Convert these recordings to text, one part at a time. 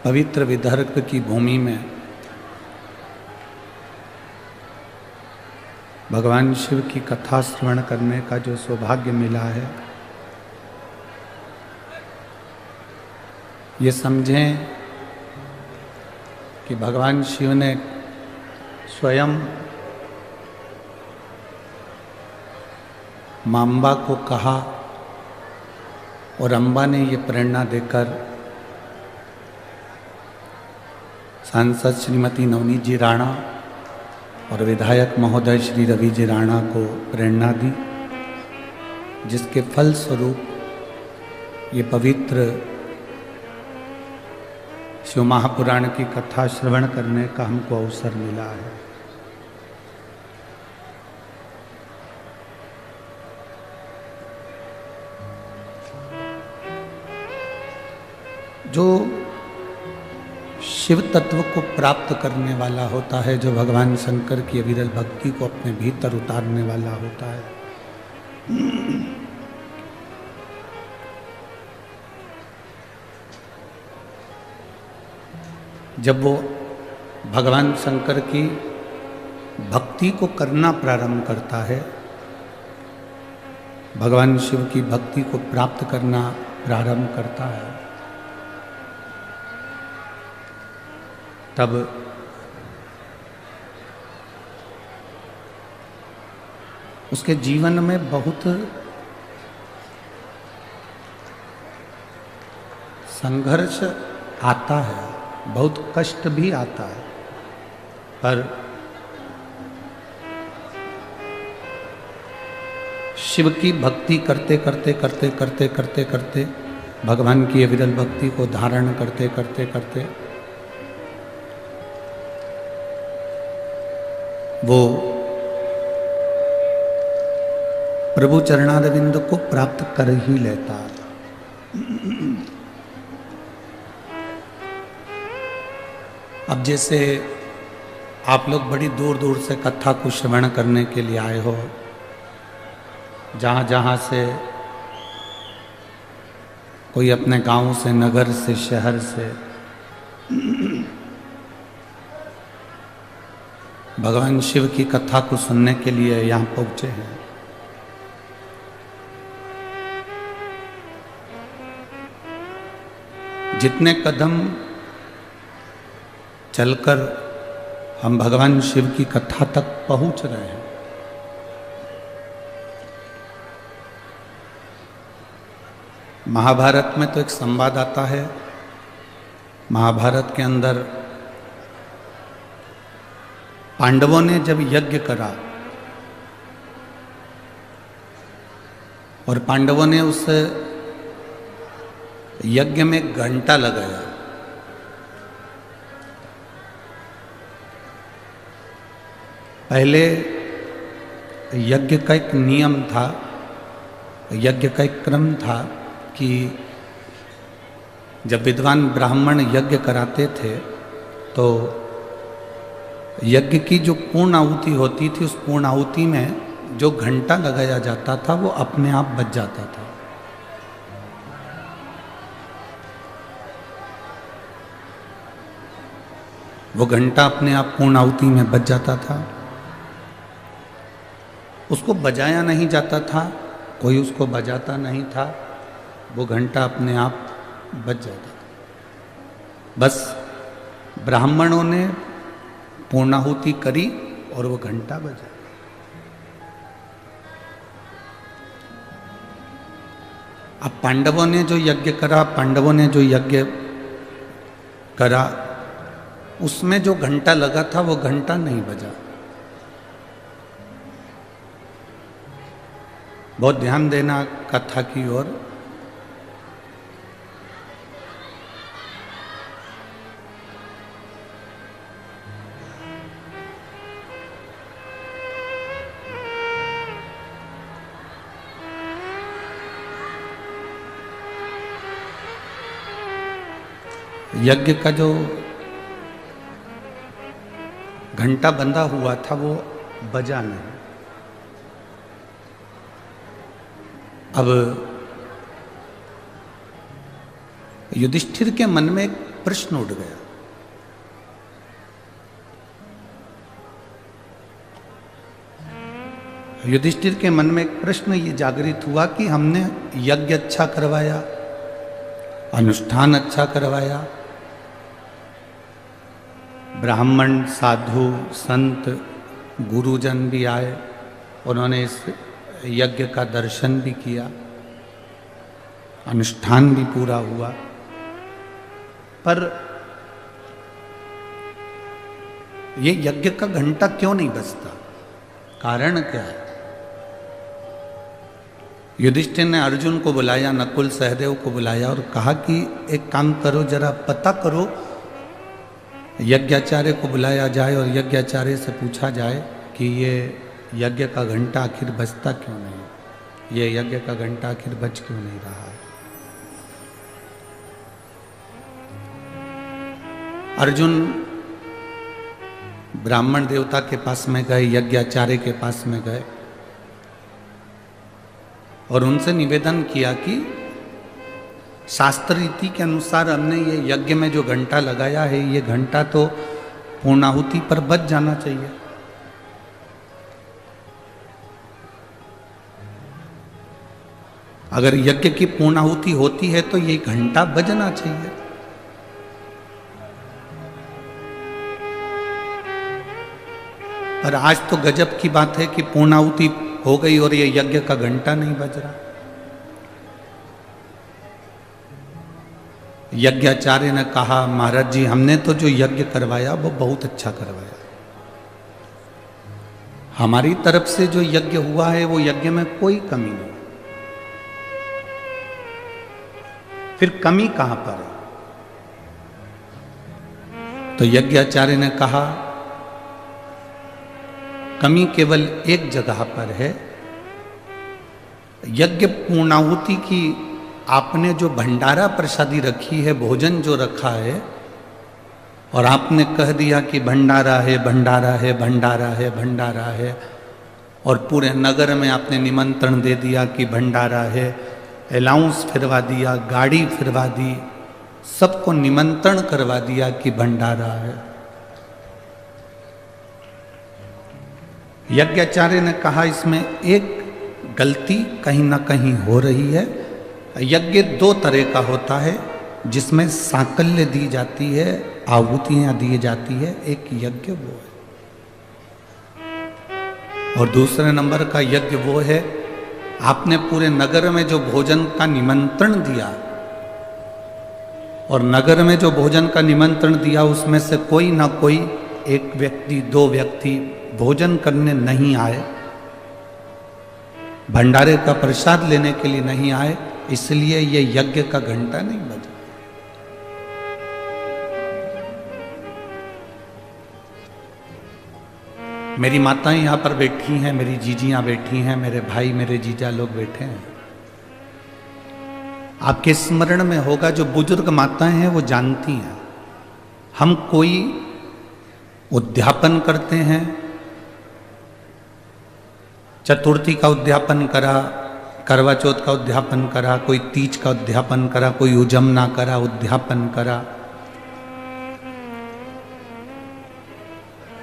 पवित्र विदर्भ की भूमि में भगवान शिव की कथा श्रवण करने का जो सौभाग्य मिला है, ये समझें कि भगवान शिव ने स्वयं मां अम्बा को कहा और अम्बा ने ये प्रेरणा देकर सांसद श्रीमती नवनीत जी राणा और विधायक महोदय श्री रवि जी राणा को प्रेरणा दी, जिसके फल स्वरूप ये पवित्र शिव महापुराण की कथा श्रवण करने का हमको अवसर मिला है। जो शिव तत्व को प्राप्त करने वाला होता है, जो भगवान शंकर की अविरल भक्ति को अपने भीतर उतारने वाला होता है, जब वो भगवान शंकर की भक्ति को करना प्रारंभ करता है, भगवान शिव की भक्ति को प्राप्त करना प्रारंभ करता है, तब उसके जीवन में बहुत संघर्ष आता है, बहुत कष्ट भी आता है, पर शिव की भक्ति करते करते करते करते करते करते भगवान की अविरल भक्ति को धारण करते करते करते वो प्रभु चरणारविंद को प्राप्त कर ही लेता है। अब जैसे आप लोग बड़ी दूर दूर से कथा को श्रवण करने के लिए आए हो, जहाँ जहाँ से कोई अपने गांव से, नगर से, शहर से भगवान शिव की कथा को सुनने के लिए यहाँ पहुँचे हैं। जितने कदम चलकर हम भगवान शिव की कथा तक पहुँच रहे हैं, महाभारत में तो एक संवाद आता है। महाभारत के अंदर पांडवों ने जब यज्ञ करा और पांडवों ने उस यज्ञ में घंटा लगाया, पहले यज्ञ का एक नियम था, यज्ञ का एक क्रम था कि जब विद्वान ब्राह्मण यज्ञ कराते थे तो यज्ञ की जो पूर्ण आहुति होती थी, उस पूर्ण आहुति में जो घंटा लगाया जाता था वो अपने आप बज जाता था। वो घंटा अपने आप पूर्ण आहुति में बज जाता था, उसको बजाया नहीं जाता था, कोई उसको बजाता नहीं था, वो घंटा अपने आप बज जाता था। बस ब्राह्मणों ने पूर्णाहुति करी और वो घंटा बजा। अब पांडवों ने जो यज्ञ करा, पांडवों ने जो यज्ञ करा, उसमें जो घंटा लगा था वो घंटा नहीं बजा। बहुत ध्यान देना कथा की ओर। यज्ञ का जो घंटा बंधा हुआ था वो बजा नहीं। अब युधिष्ठिर के मन में एक प्रश्न उठ गया। युधिष्ठिर के मन में एक प्रश्न ये जागृत हुआ कि हमने यज्ञ अच्छा करवाया, अनुष्ठान अच्छा करवाया, ब्राह्मण, साधु, संत, गुरुजन भी आए, उन्होंने इस यज्ञ का दर्शन भी किया, अनुष्ठान भी पूरा हुआ, पर ये यज्ञ का घंटा क्यों नहीं बजता? कारण क्या है? युधिष्ठिर ने अर्जुन को बुलाया, नकुल सहदेव को बुलाया और कहा कि एक काम करो, जरा पता करो, यज्ञाचार्य को बुलाया जाए और यज्ञाचार्य से पूछा जाए कि ये यज्ञ का घंटा आखिर बजता क्यों नहीं, ये यज्ञ का घंटा आखिर बज क्यों नहीं रहा है। अर्जुन ब्राह्मण देवता के पास में गए, यज्ञाचार्य के पास में गए और उनसे निवेदन किया कि शास्त्र रीति के अनुसार हमने ये यज्ञ में जो घंटा लगाया है, ये घंटा तो पूर्णाहुति पर बज जाना चाहिए। अगर यज्ञ की पूर्णाहुति होती है तो ये घंटा बजना चाहिए। पर आज तो गजब की बात है कि पूर्णाहुति हो गई और ये यज्ञ का घंटा नहीं बज रहा। यज्ञाचार्य ने कहा, महाराज जी, हमने तो जो यज्ञ करवाया वो बहुत अच्छा करवाया, हमारी तरफ से जो यज्ञ हुआ है वो यज्ञ में कोई कमी नहीं। फिर कमी कहां पर है? तो यज्ञाचार्य ने कहा, कमी केवल एक जगह पर है। यज्ञ पूर्णाहुति की आपने जो भंडारा प्रसादी रखी है, भोजन जो रखा है, और आपने कह दिया कि भंडारा है, भंडारा है, भंडारा है, भंडारा है, और पूरे नगर में आपने निमंत्रण दे दिया कि भंडारा है, अलाउंस फिरवा दिया, गाड़ी फिरवा दी, सबको निमंत्रण करवा दिया कि भंडारा है। यज्ञाचार्य ने कहा, इसमें एक गलती कहीं ना कहीं हो रही है। यज्ञ दो तरह का होता है, जिसमें सांकल्य दी जाती है, आहुतियां दी जाती है, एक यज्ञ वो है। और दूसरे नंबर का यज्ञ वो है, आपने पूरे नगर में जो भोजन का निमंत्रण दिया, और नगर में जो भोजन का निमंत्रण दिया उसमें से कोई ना कोई एक व्यक्ति, दो व्यक्ति भोजन करने नहीं आए, भंडारे का प्रसाद लेने के लिए नहीं आए, इसलिए ये यज्ञ का घंटा नहीं बजा। मेरी माताएं यहां पर बैठी हैं, मेरी जीजियां बैठी हैं, मेरे भाई, मेरे जीजा लोग बैठे हैं। आपके स्मरण में होगा, जो बुजुर्ग माताएं हैं वो जानती हैं, हम कोई उद्यापन करते हैं, चतुर्थी का उद्यापन करा, करवा चौथ का उद्यापन करा, कोई तीज का उद्यापन करा, कोई उजमना करा, उद्यापन करा।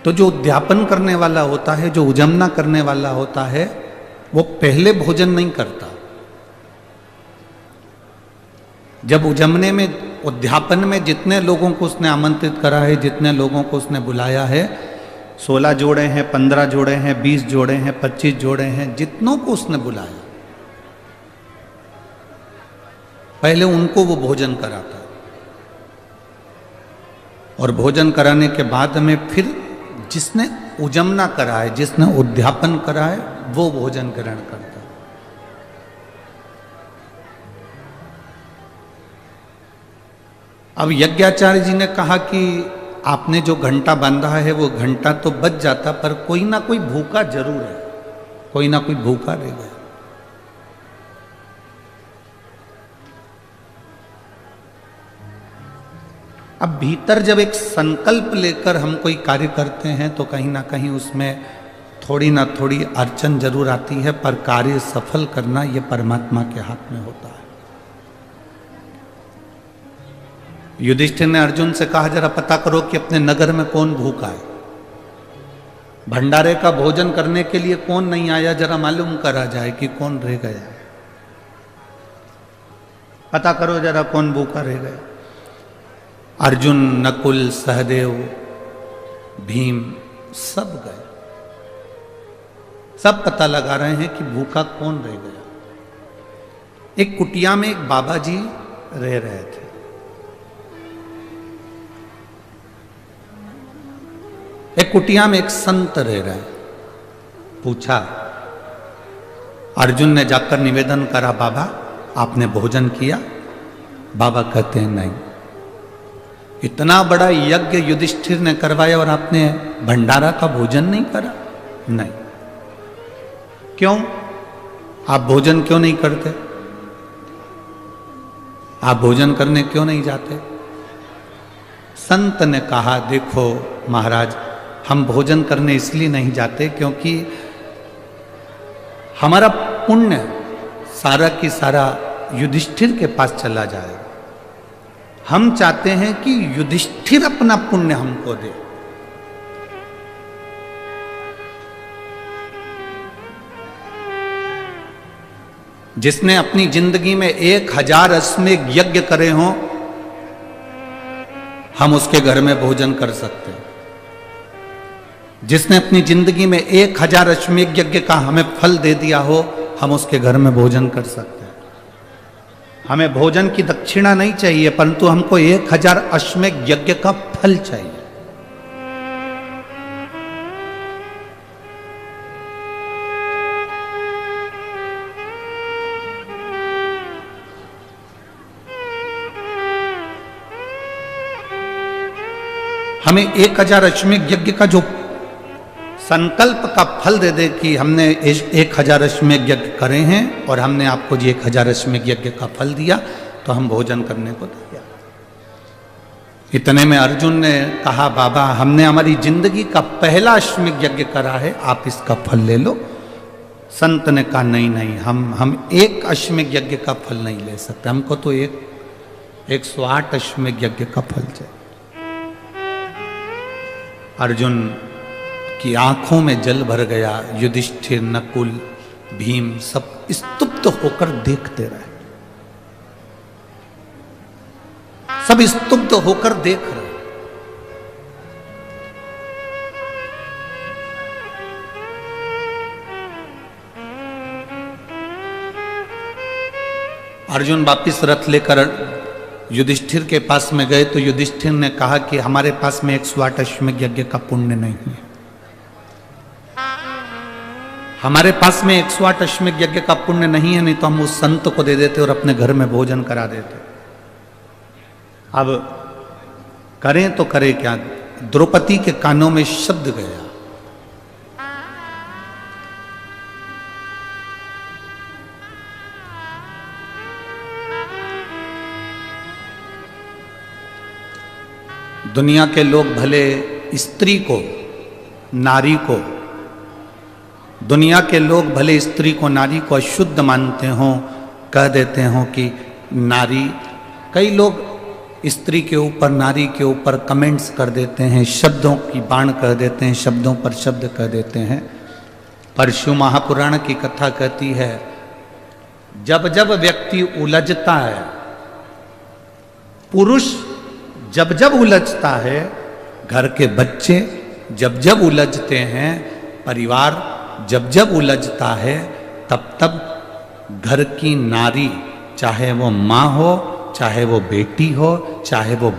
तो जो उद्यापन करने वाला होता है, जो उजमना करने वाला होता है, वो पहले भोजन नहीं करता। जब उजमने में, उद्यापन में जितने लोगों को उसने आमंत्रित करा है, जितने लोगों को उसने बुलाया है, 16 जोड़े हैं, 15 जोड़े हैं, 20 जोड़े हैं, 25 जोड़े हैं, जितनों को उसने बुलाया, पहले उनको वो भोजन कराता है। और भोजन कराने के बाद में फिर जिसने उजमना करा है, जिसने उद्यापन करा है, वो भोजन ग्रहण करता है। अब यज्ञाचार्य जी ने कहा कि आपने जो घंटा बांधा है वो घंटा तो बज जाता, पर कोई ना कोई भूखा जरूर है, कोई ना कोई भूखा रह गया। अब भीतर जब एक संकल्प लेकर हम कोई कार्य करते हैं तो कहीं ना कहीं उसमें थोड़ी ना थोड़ी अड़चन जरूर आती है, पर कार्य सफल करना ये परमात्मा के हाथ में होता है। युधिष्ठिर ने अर्जुन से कहा, जरा पता करो कि अपने नगर में कौन भूखा है, भंडारे का भोजन करने के लिए कौन नहीं आया, जरा मालूम करा जाए कि कौन रह गया, पता करो जरा कौन भूखा रह गया। अर्जुन, नकुल, सहदेव, भीम सब गए, सब पता लगा रहे हैं कि भूखा कौन रह गया। एक कुटिया में एक बाबा जी रह रहे थे। एक कुटिया में एक संत रह रहे। पूछा, अर्जुन ने जाकर निवेदन करा, बाबा आपने भोजन किया? बाबा कहते हैं नहीं। इतना बड़ा यज्ञ युधिष्ठिर ने करवाया और आपने भंडारा का भोजन नहीं करा? नहीं। क्यों? आप भोजन क्यों नहीं करते? आप भोजन करने क्यों नहीं जाते? संत ने कहा, देखो महाराज, हम भोजन करने इसलिए नहीं जाते क्योंकि हमारा पुण्य सारा की सारा युधिष्ठिर के पास चला जाएगा। हम चाहते हैं कि युधिष्ठिर अपना पुण्य हमको दे। जिसने अपनी जिंदगी में 1000 अश्वमेध यज्ञ करे हों, हम उसके घर में भोजन कर सकते हैं। जिसने अपनी जिंदगी में 1000 अश्वमेध यज्ञ का हमें फल दे दिया हो, हम उसके घर में भोजन कर सकते हैं। हमें भोजन की दक्षिणा नहीं चाहिए, परंतु हमको 1000 अश्वमेध यज्ञ का फल चाहिए। हमें 1000 अश्वमेध यज्ञ का जो संकल्प का फल दे दे कि हमने 1000 अश्वमेध यज्ञ करे हैं और हमने आपको जी 1000 अश्वमेध यज्ञ का फल दिया, तो हम भोजन करने को तैयार। इतने में अर्जुन ने कहा, बाबा हमने हमारी जिंदगी का पहला अश्वमेध यज्ञ करा है, आप इसका फल ले लो। संत ने कहा, नहीं नहीं, हम 1 अश्वमेध यज्ञ का फल नहीं ले सकते, हमको तो 108 अश्वमेध यज्ञ का फल चाहिए। अर्जुन की आंखों में जल भर गया। युधिष्ठिर, नकुल, भीम सब स्तुप्त होकर देखते रहे, सब स्तुप्त होकर देख रहे। अर्जुन वापिस रथ लेकर युधिष्ठिर के पास में गए तो युधिष्ठिर ने कहा कि हमारे पास में 108 अश्वमेध यज्ञ का पुण्य नहीं है, हमारे पास में 108 अश्वमेध यज्ञ का पुण्य नहीं है, नहीं तो हम उस संत को दे देते और अपने घर में भोजन करा देते। अब करें तो करें क्या? द्रौपदी के कानों में शब्द गया, दुनिया के लोग भले स्त्री को, नारी को, दुनिया के लोग भले स्त्री को, नारी को अशुद्ध मानते हों, कह देते हों कि नारी, कई लोग स्त्री के ऊपर, नारी के ऊपर कमेंट्स कर देते हैं, शब्दों की बाण कर देते हैं, शब्दों पर शब्द कह देते हैं। पर शिव महापुराण की कथा कहती है, जब जब व्यक्ति उलझता है, पुरुष जब जब उलझता है, घर के बच्चे जब जब उलझते हैं, परिवार जब जब उलझता है, तब तब घर की नारी, चाहे वो माँ हो, चाहे वो बेटी हो, चाहे वो